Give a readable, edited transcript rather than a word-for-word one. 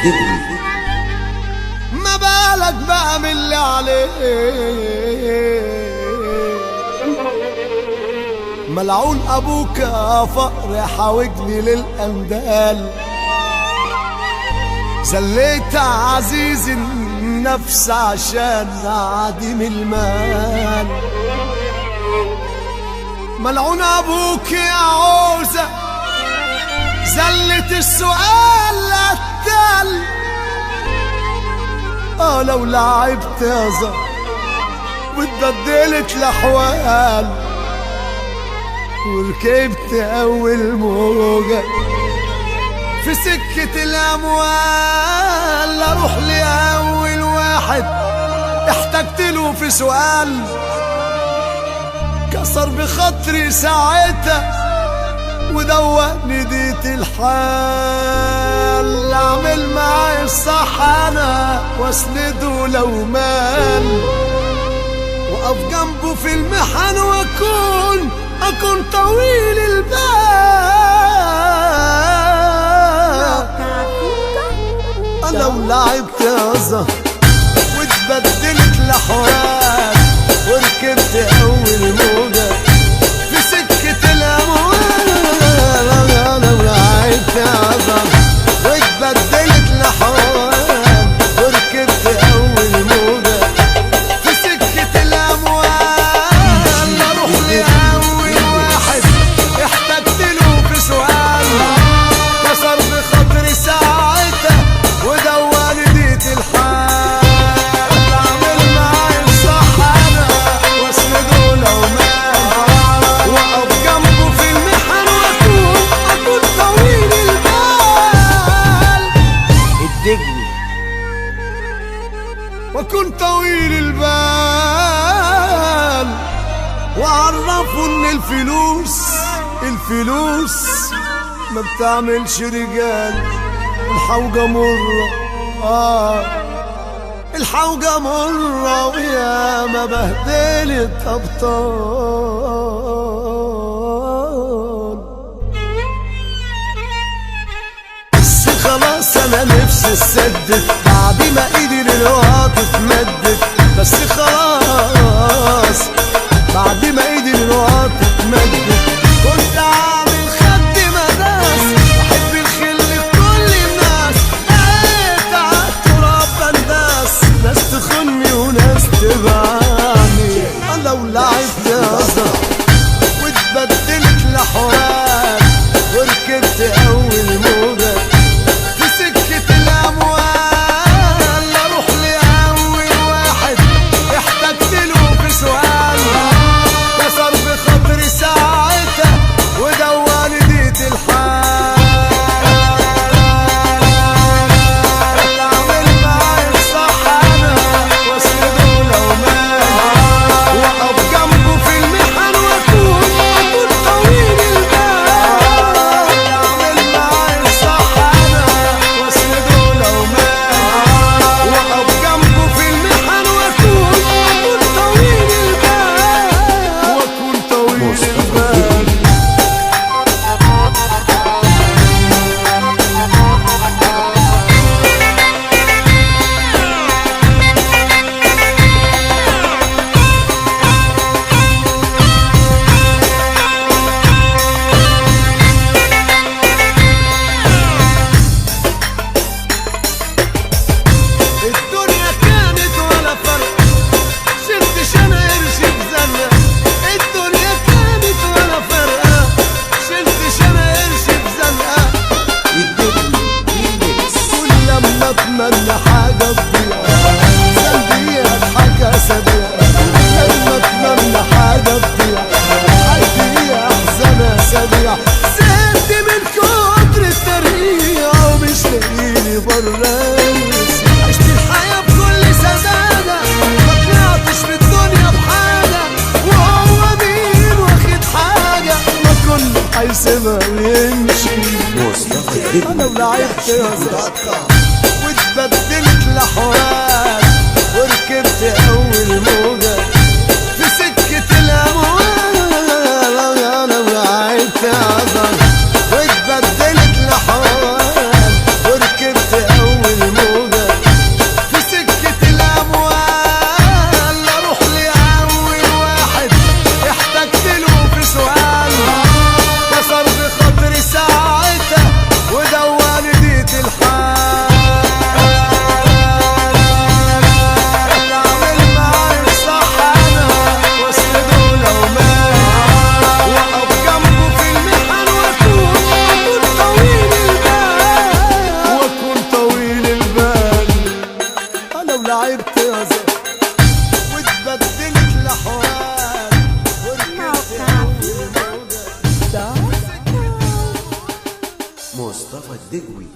الدغري. ما بالك بقى من اللي عليه، ملعون ابوك يا فقر حاوجني للاندال، زليت عزيز النفس عشان عديم المال. ملعون ابوك يا عوزة زلت السؤال قتل، لو لعبت يا زهر واتبدلت الاحوال، وركبت اول موجة في سكة الاموال، اروح لاول واحد احتجت له في سؤال، كسر بخاطري ساعتها ودوقني ديت الحال، اعمل معاي الصح انا واسنده لو مال، واقف جنبه في المحن واكون طويل البال. لو لعبت يا زهر واتبدلت الاحوال، وركبت اول موجة في سكة الاموال، لو لعبت يا زهر واتبدلت الاحوال، وركبت اول موجة في سكة الاموال، اروح لاول واحد احتجت له في سؤال، كسر بخاطري ساعتها ودواني ديت الحال، اعمل معاي الصح انا واسنده لو مال، واقف جنبه في المحن واكون طويل البال. الدغري واكون طويل البال، وعرفوا ان الفلوس ما بتعملش رجال، والحوجة مرة الحوجة مرة ويا ما بهدلت أبطال. بس خلاص أنا نفسي اتسدد بعد ما إيدي للوقت اتمدت، بس خلاص بعد ما إيدي للوقت اتمدت، كنت عامل خد مداس بحب الخل في كل الناس، لقيت عالتراب بنداس، ناس تخني وناس تبعني. لو لعبت يا زهر واتبدلت الاحوال، وركبت اول موجة في سكة الاموال، اروح لاول واحد احتجت له في سؤال، كسر بخاطري ساعتها ودواني ديت الحال، اعمل معاي الصح انا واسنده لو مال، واقف جنبه في المحن واكون طويل البال، اعمل معاي الصح انا واسنده لو مال، واقف جنبه في المحن واكون طويل البال، واكون طويل البال. الدنيا كانت ولا فرق، شلتش انا قرش في زنقة، الدنيا كانت ولا فرقة، شلتش انا قرش في زنقة، كل لما اتمنى حاجة تضيع سلبية اضحك اسابيع، لما اتمنى حاجة تضيع عادية احزن اسابيع، زهقت من كتر الترقيع ومش لاقيني برانس، عشت الحياة بكل سذاجة ما طلعتش في الدنيا بحاجة، وهو مين واخد حاجة ما كله هيسيبها ويمشي. انا ولعبت يا زهر واتبدلت الاحوال، وركبت اول موجة في سكة الاموال، انا ولعبت يا زهر واتبدلت الاحوال، وركبت اول غيظة واتبدلت لحوار وركبت أول موجة. مصطفى الدجوي.